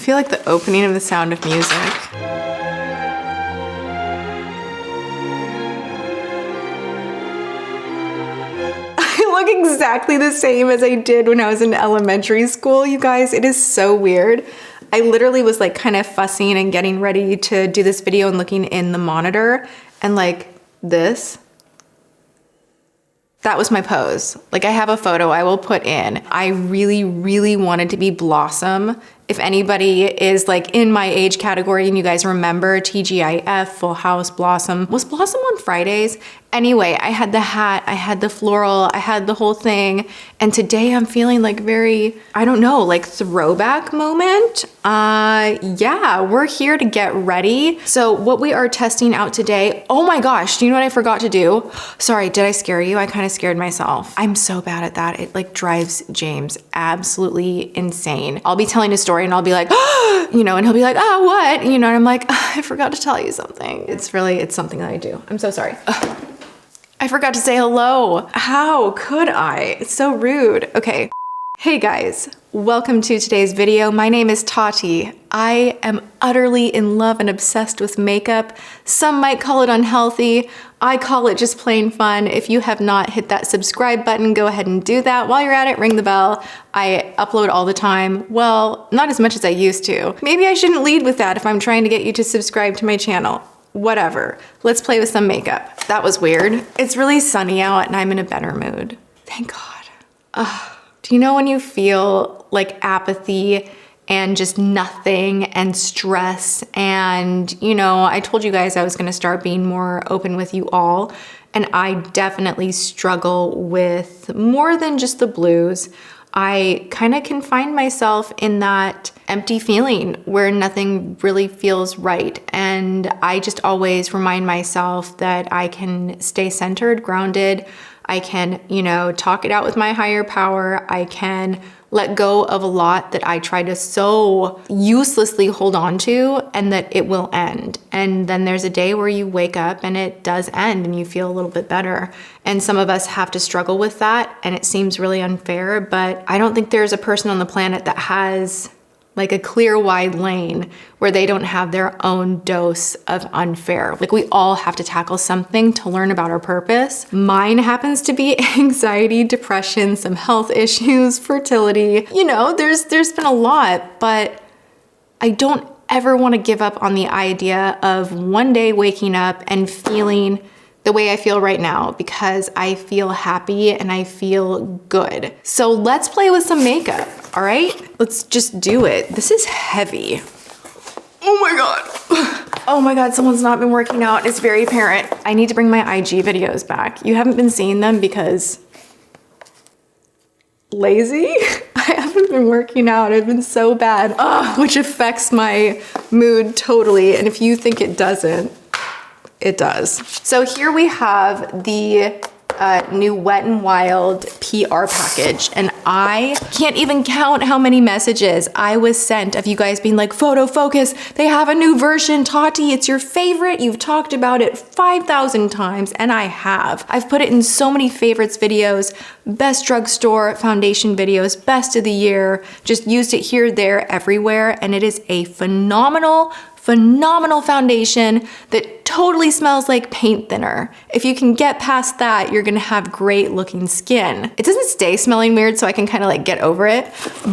feel like the opening of The Sound of Music. I look exactly the same as I did when I was in elementary school, you guys. It is so weird. I literally was like kind of fussing and getting ready to do this video and looking in the monitor and like this. That was my pose. Like I have a photo I will put in. I really, really wanted to be Blossom. If anybody is like in my age category and you guys remember TGIF, Full House, Blossom. Was Blossom on Fridays? Anyway, I had the hat, I had the floral, I had the whole thing. And today I'm feeling like very, I don't know, like throwback moment. Yeah, we're here to get ready. So what we are testing out today, oh my gosh, do you know what I forgot to do? Sorry, did I scare you? I kind of scared myself. I'm so bad at that. It like drives James absolutely insane. I'll be telling a story and I'll be like, oh, you know, and he'll be like, oh, what? You know, and I'm like, oh, I forgot to tell you something. It's something that I do. I'm so sorry. I forgot to say hello. How could I? It's so rude. Okay. Hey guys, welcome to today's video. My name is Tati. I am utterly in love and obsessed with makeup. Some might call it unhealthy. I call it just plain fun. If you have not hit that subscribe button, go ahead and do that. While you're at it, ring the bell. I upload all the time. Well, not as much as I used to. Maybe I shouldn't lead with that if I'm trying to get you to subscribe to my channel. Whatever. Let's play with some makeup. That was weird. It's really sunny out and I'm in a better mood. Thank God. Do you know when you feel like apathy and just nothing and stress? And you know, I told you guys I was gonna start being more open with you all, and I definitely struggle with more than just the blues. I kind of can find myself in that empty feeling where nothing really feels right. And I just always remind myself that I can stay centered, grounded. I can, you know, talk it out with my higher power. I can let go of a lot that I try to so uselessly hold on to, and that it will end. And then there's a day where you wake up and it does end and you feel a little bit better. And some of us have to struggle with that, and it seems really unfair, but I don't think there's a person on the planet that has like a clear wide lane where they don't have their own dose of unfair. Like we all have to tackle something to learn about our purpose. Mine happens to be anxiety, depression, some health issues, fertility. You know, there's been a lot, but I don't ever want to give up on the idea of one day waking up and feeling the way I feel right now, because I feel happy and I feel good. So let's play with some makeup, all right? Let's just do it. This is heavy. Oh my God. Oh my God, someone's not been working out. It's very apparent. I need to bring my IG videos back. You haven't been seeing them because lazy? I haven't been working out. I've been so bad, which affects my mood totally. And if you think it doesn't, it does. So here we have the new Wet n Wild PR package, and I can't even count how many messages I was sent of you guys being like, photo focus, they have a new version, Tati, it's your favorite, you've talked about it 5,000 times, and I have. I've put it in so many favorites videos, best drugstore foundation videos, best of the year, just used it here, there, everywhere, and it is a phenomenal foundation that totally smells like paint thinner. If you can get past that, you're gonna have great looking skin. It doesn't stay smelling weird, so I can kind of like get over it.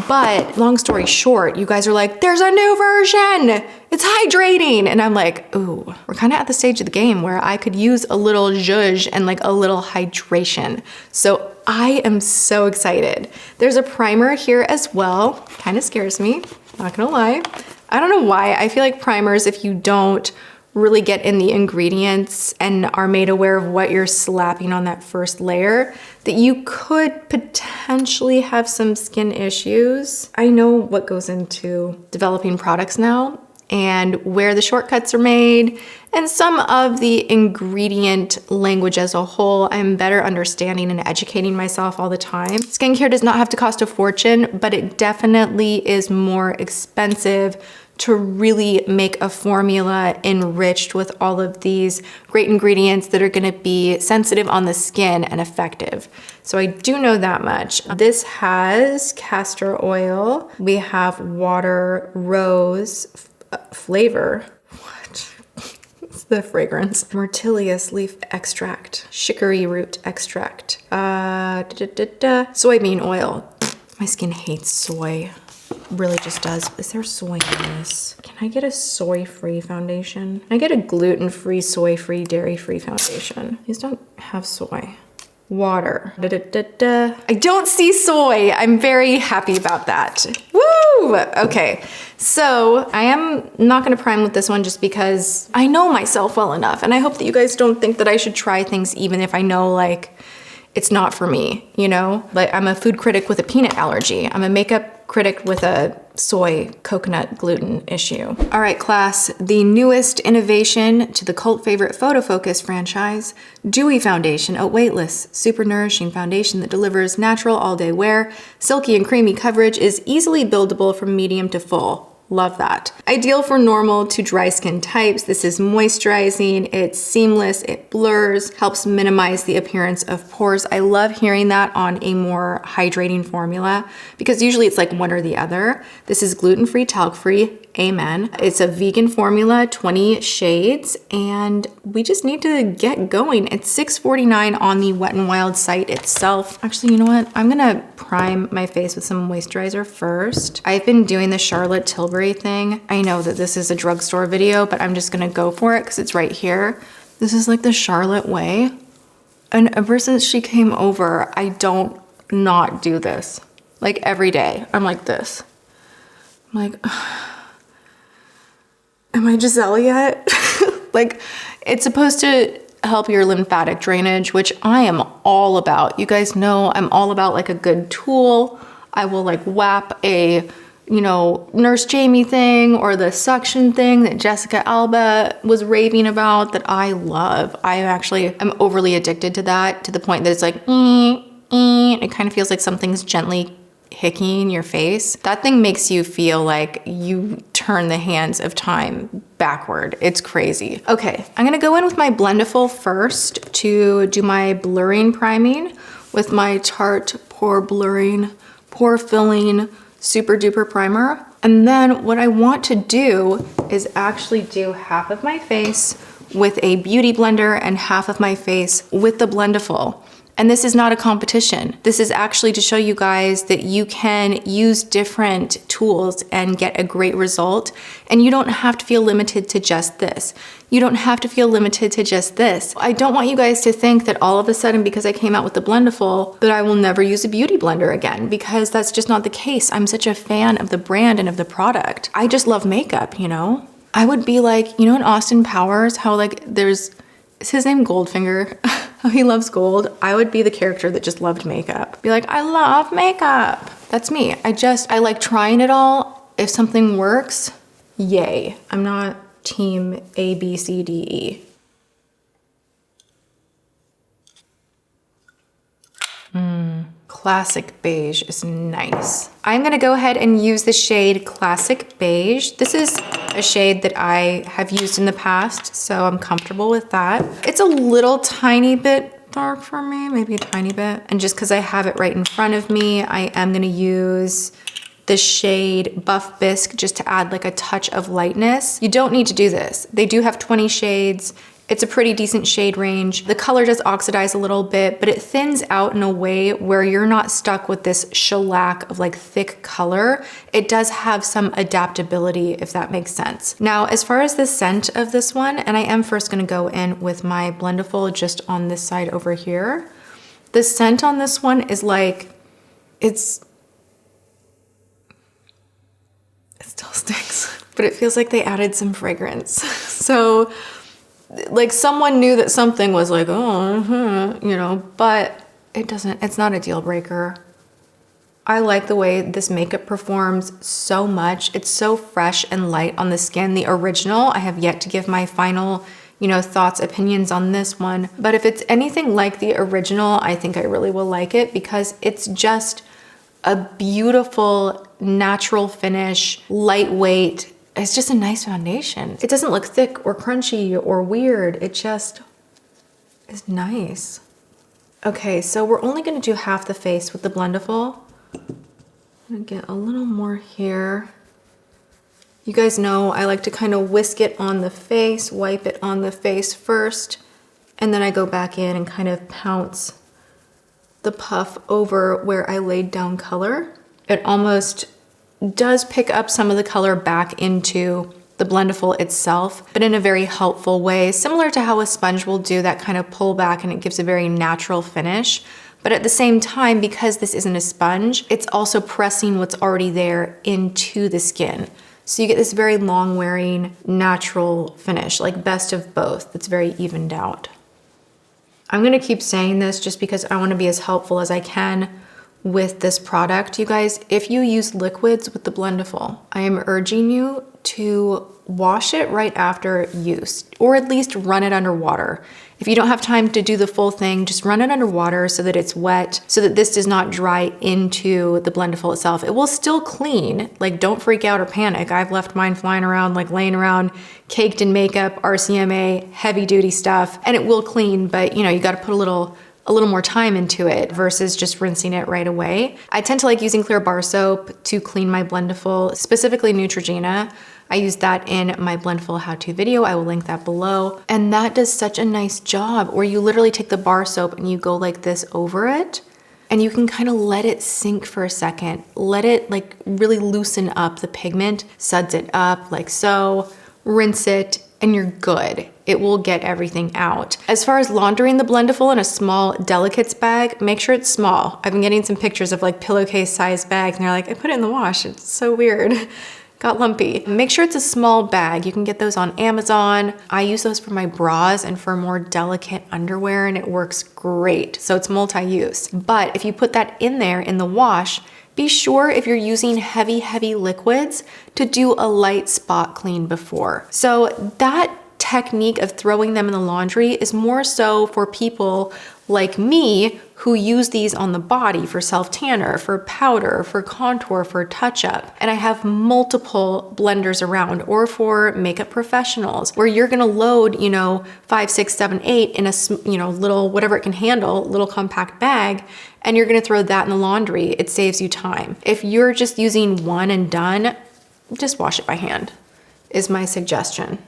But long story short, you guys are like, there's a new version, it's hydrating. And I'm like, ooh, we're kind of at the stage of the game where I could use a little zhuzh and like a little hydration. So I am so excited. There's a primer here as well. Kind of scares me, not gonna lie. I don't know why. I feel like primers, if you don't really get in the ingredients and are made aware of what you're slapping on that first layer, that you could potentially have some skin issues. I know what goes into developing products now, and where the shortcuts are made, and some of the ingredient language as a whole. I'm better understanding and educating myself all the time. Skincare does not have to cost a fortune, but it definitely is more expensive to really make a formula enriched with all of these great ingredients that are gonna be sensitive on the skin and effective. So I do know that much. This has castor oil. We have water, rose, flavor. What? It's the fragrance. Myrtilius leaf extract, chicory root extract, soybean oil. My skin hates soy. Really just does. Is there soy in this? Can I get a soy-free foundation? Can I get a gluten-free, soy-free, dairy-free foundation? These don't have soy. Water. I don't see soy. I'm very happy about that. Woo! Okay, so I am not gonna prime with this one just because I know myself well enough, and I hope that you guys don't think that I should try things even if I know like it's not for me, you know? Like I'm a food critic with a peanut allergy. I'm a makeup critic with a soy, coconut, gluten issue. All right, class, the newest innovation to the cult favorite Photo Focus franchise, Dewy Foundation, a weightless, super nourishing foundation that delivers natural all-day wear, silky and creamy coverage, is easily buildable from medium to full. Love that. Ideal for normal to dry skin types. This is moisturizing, it's seamless, it blurs, helps minimize the appearance of pores. I love hearing that on a more hydrating formula because usually it's like one or the other. This is gluten-free, talc-free, amen. It's a vegan formula, 20 shades, and we just need to get going. It's $6.49 on the Wet n Wild site itself. Actually, you know what? I'm gonna prime my face with some moisturizer first. I've been doing the Charlotte Tilbury thing. I know that this is a drugstore video, but I'm just gonna go for it because it's right here. This is like the Charlotte way. And ever since she came over, I don't not do this. Like every day, I'm like this. I'm like, am I Giselle yet? Like, it's supposed to help your lymphatic drainage, which I am all about. You guys know I'm all about like a good tool. I will like whap a, you know, Nurse Jamie thing or the suction thing that Jessica Alba was raving about that I love. I'm overly addicted to that to the point that it's like, it kind of feels like something's gently hicking your face. That thing makes you feel like you turn the hands of time backward. It's crazy. Okay, I'm gonna go in with my Blendiful first to do my blurring priming with my Tarte Pore Blurring, Pore Filling Super Duper Primer. And then what I want to do is actually do half of my face with a beauty blender and half of my face with the Blendiful. And this is not a competition. This is actually to show you guys that you can use different tools and get a great result. And you don't have to feel limited to just this. You don't have to feel limited to just this. I don't want you guys to think that all of a sudden, because I came out with the Blendiful, that I will never use a beauty blender again, because that's just not the case. I'm such a fan of the brand and of the product. I just love makeup, you know? I would be like, you know in Austin Powers, how like is his name Goldfinger? He loves gold. I would be the character that just loved makeup. Be like, I love makeup. That's me. I like trying it all. If something works, yay. I'm not team A, B, C, D, E. Classic Beige is nice. I'm gonna go ahead and use the shade Classic Beige. This is a shade that I have used in the past, so I'm comfortable with that. It's a little tiny bit dark for me, maybe a tiny bit. And just because I have it right in front of me, I am gonna use the shade Buff Bisque just to add like a touch of lightness. You don't need to do this. They do have 20 shades. It's a pretty decent shade range. The color does oxidize a little bit, but it thins out in a way where you're not stuck with this shellac of like thick color. It does have some adaptability, if that makes sense. Now, as far as the scent of this one, and I am first gonna go in with my Blendiful just on this side over here. The scent on this one is like, it still stinks, but it feels like they added some fragrance. So, like someone knew that something was like, oh, you know, but it's not a deal breaker. I like the way this makeup performs so much. It's so fresh and light on the skin. The original, I have yet to give my final, thoughts, opinions on this one. But if it's anything like the original, I think I really will like it because it's just a beautiful, natural finish, lightweight. It's just a nice foundation. It doesn't look thick or crunchy or weird. It just is nice. Okay, so we're only gonna do half the face with the Blendiful. I'm gonna get a little more here. You guys know I like to kind of whisk it on the face, wipe it on the face first, and then I go back in and kind of pounce the puff over where I laid down color. It almost does pick up some of the color back into the Blendiful itself, but in a very helpful way, similar to how a sponge will do that kind of pull back and it gives a very natural finish. But at the same time, because this isn't a sponge, it's also pressing what's already there into the skin. So you get this very long wearing, natural finish, like best of both. That's very evened out. I'm gonna keep saying this just because I wanna be as helpful as I can with this product. You guys, if you use liquids with the Blendiful, I am urging you to wash it right after use, or at least run it under water. If you don't have time to do the full thing, just run it under water so that it's wet, so that this does not dry into the Blendiful itself. It will still clean, like don't freak out or panic. I've left mine flying around, like laying around, caked in makeup, RCMA, heavy duty stuff, and it will clean, but you gotta put a little more time into it versus just rinsing it right away. I tend to like using clear bar soap to clean my Blendiful, specifically Neutrogena. I use that in my Blendiful how-to video. I will link that below. And that does such a nice job where you literally take the bar soap and you go like this over it and you can kind of let it sink for a second. Let it like really loosen up the pigment, suds it up like so, rinse it, and you're good. It will get everything out. As far as laundering the Blendiful in a small delicates bag, make sure it's small. I've been getting some pictures of like pillowcase sized bags and they're like, I put it in the wash, it's so weird. Got lumpy. Make sure it's a small bag. You can get those on Amazon. I use those for my bras and for more delicate underwear and it works great. So it's multi-use. But if you put that in there in the wash, be sure if you're using heavy liquids to do a light spot clean before. So that technique of throwing them in the laundry is more so for people like me who use these on the body for self-tanner, for powder, for contour, for touch-up. And I have multiple blenders around, or for makeup professionals where you're gonna load, 5, 6, 7, 8 in a, little, whatever it can handle, little compact bag, and you're gonna throw that in the laundry. It saves you time. If you're just using one and done, just wash it by hand, is my suggestion.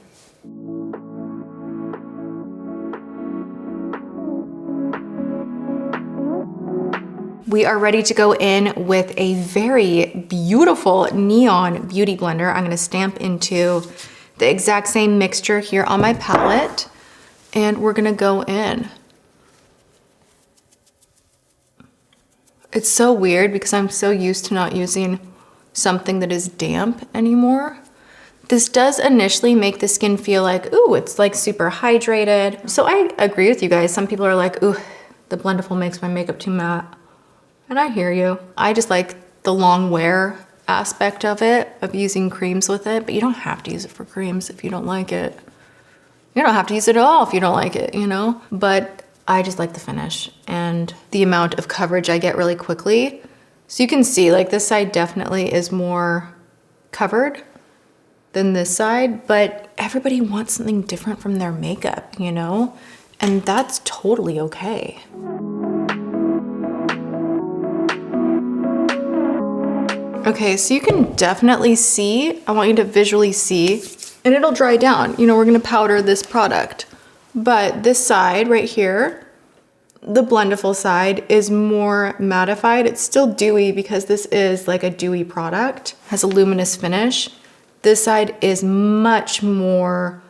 We are ready to go in with a very beautiful neon beauty blender. I'm gonna stamp into the exact same mixture here on my palette, and we're gonna go in. It's so weird because I'm so used to not using something that is damp anymore. This does initially make the skin feel like, ooh, it's like super hydrated. So I agree with you guys. Some people are like, ooh, the Blendiful makes my makeup too matte. And I hear you. I just like the long wear aspect of it, of using creams with it, but you don't have to use it for creams if you don't like it. You don't have to use it at all if you don't like it, But I just like the finish and the amount of coverage I get really quickly. So you can see like this side definitely is more covered than this side, but everybody wants something different from their makeup, And that's totally okay. Okay, so you can definitely see, I want you to visually see, and it'll dry down. We're gonna powder this product. But this side right here, the Blendiful side, is more mattified. It's still dewy because this is like a dewy product, has a luminous finish. This side is much more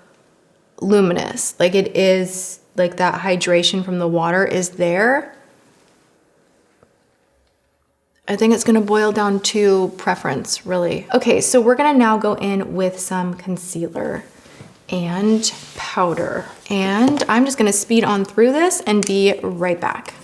luminous. Like it is, like that hydration from the water is there. I think it's gonna boil down to preference, really. Okay, so we're gonna now go in with some concealer and powder. And I'm just gonna speed on through this and be right back.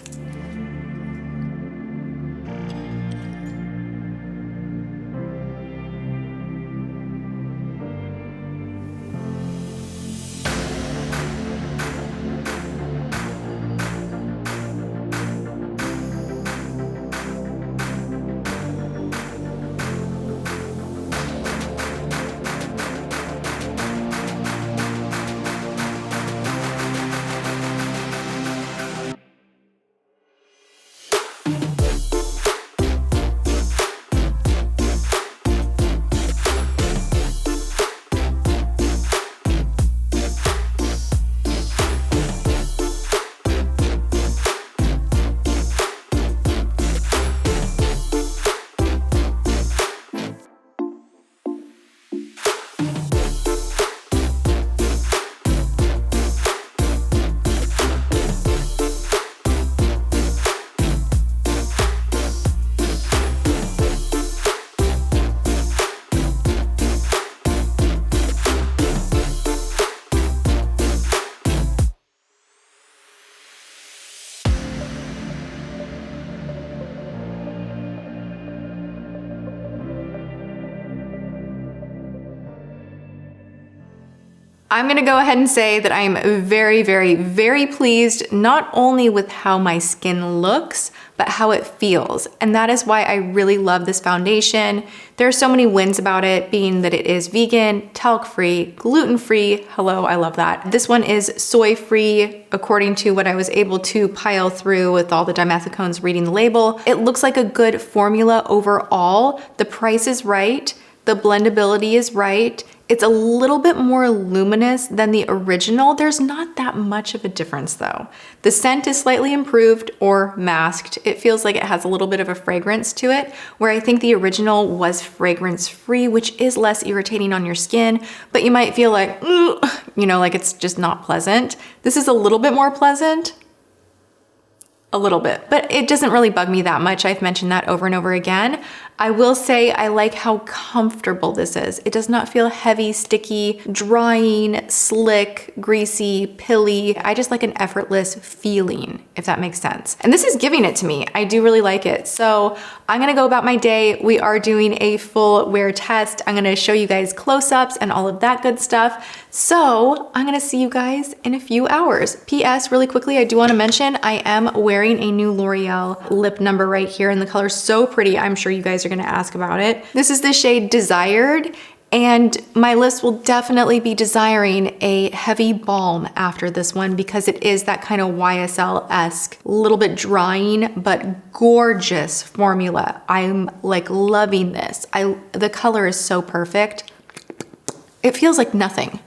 I'm gonna go ahead and say that I'm very, very, very pleased, not only with how my skin looks, but how it feels. And that is why I really love this foundation. There are so many wins about it, being that it is vegan, talc-free, gluten-free. Hello, I love that. This one is soy-free, according to what I was able to pile through with all the dimethicones reading the label. It looks like a good formula overall. The price is right. The blendability is right. It's a little bit more luminous than the original. There's not that much of a difference though. The scent is slightly improved or masked. It feels like it has a little bit of a fragrance to it, where I think the original was fragrance free, which is less irritating on your skin, but you might feel like, you know, like it's just not pleasant. This is a little bit more pleasant. A little bit, but it doesn't really bug me that much. I've mentioned that over and over again. I will say I like how comfortable this is. It does not feel heavy, sticky, drying, slick, greasy, pilly. I just like an effortless feeling, if that makes sense. And this is giving it to me. I do really like it. So I'm gonna go about my day. We are doing a full wear test. I'm gonna show you guys close-ups and all of that good stuff. So I'm gonna see you guys in a few hours. P.S. really quickly, I do wanna mention I am wearing a new L'Oreal lip number right here, and the color's so pretty. I'm sure you guys are gonna ask about it. This is the shade Desired, and my lips will definitely be desiring a heavy balm after this one because it is that kind of YSL-esque, little bit drying, but gorgeous formula. I'm like loving this. The color is so perfect. It feels like nothing.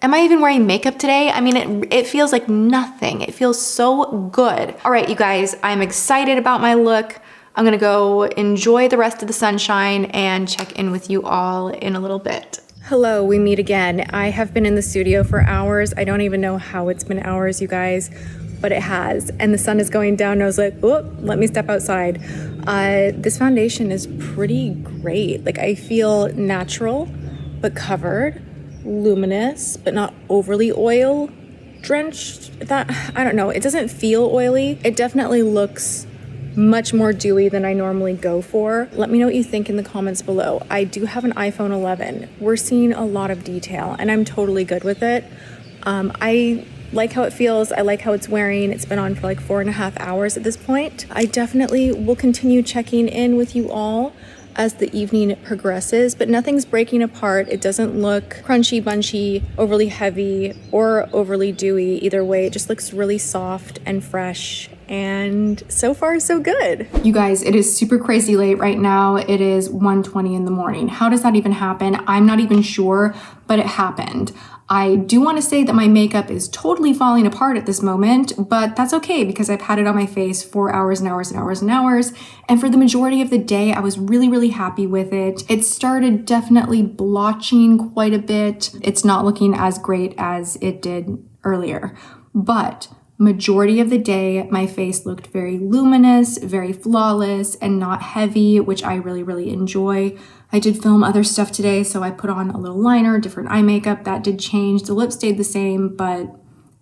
Am I even wearing makeup today? I mean, it feels like nothing. It feels so good. All right, you guys, I'm excited about my look. I'm gonna go enjoy the rest of the sunshine and check in with you all in a little bit. Hello, we meet again. I have been in the studio for hours. I don't even know how it's been hours, you guys, but it has. And the sun is going down and I was like, oh, let me step outside. This foundation is pretty great. Like I feel natural, but covered, luminous, but not overly oil drenched. I don't know, it doesn't feel oily. It definitely looks much more dewy than I normally go for. Let me know what you think in the comments below. I do have an iPhone 11. We're seeing a lot of detail and I'm totally good with it. I like how it feels. I like how it's wearing. It's been on for like 4.5 hours at this point. I definitely will continue checking in with you all as the evening progresses, but nothing's breaking apart. It doesn't look crunchy, bunchy, overly heavy, or overly dewy. Either way, it just looks really soft and fresh. And so far, so good. You guys, it is super crazy late right now. It is 1:20 in the morning. How does that even happen? I'm not even sure, but it happened. I do want to say that my makeup is totally falling apart at this moment, but that's okay because I've had it on my face for hours and hours and hours and hours. And for the majority of the day, I was really, really happy with it. It started definitely blotching quite a bit. It's not looking as great as it did earlier, but majority of the day, my face looked very luminous, very flawless, and not heavy, which I really, really enjoy. I did film other stuff today, so I put on a little liner, different eye makeup. That did change. The lip stayed the same, but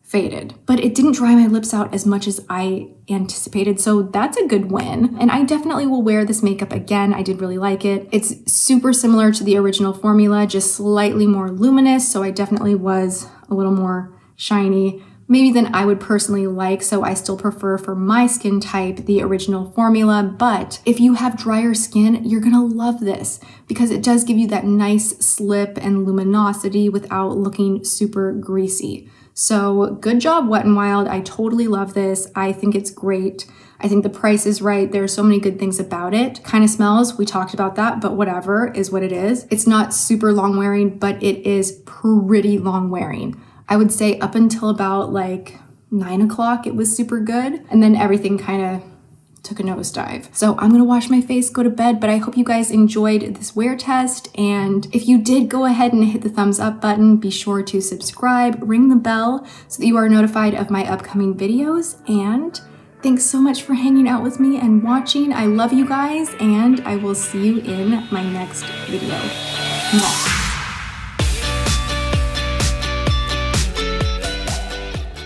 faded. But it didn't dry my lips out as much as I anticipated, so that's a good win. And I definitely will wear this makeup again. I did really like it. It's super similar to the original formula, just slightly more luminous, so I definitely was a little more shiny, maybe than I would personally like, so I still prefer for my skin type the original formula. But if you have drier skin, you're gonna love this because it does give you that nice slip and luminosity without looking super greasy. So good job, Wet n Wild. I totally love this. I think it's great. I think the price is right. There are so many good things about it. Kind of smells, we talked about that, but whatever is what it is. It's not super long wearing, but it is pretty long wearing. I would say up until about like 9 o'clock, it was super good. And then everything kind of took a nosedive. So I'm gonna wash my face, go to bed, but I hope you guys enjoyed this wear test. And if you did, go ahead and hit the thumbs up button. Be sure to subscribe, ring the bell so that you are notified of my upcoming videos. And thanks so much for hanging out with me and watching. I love you guys, and I will see you in my next video. Mwah.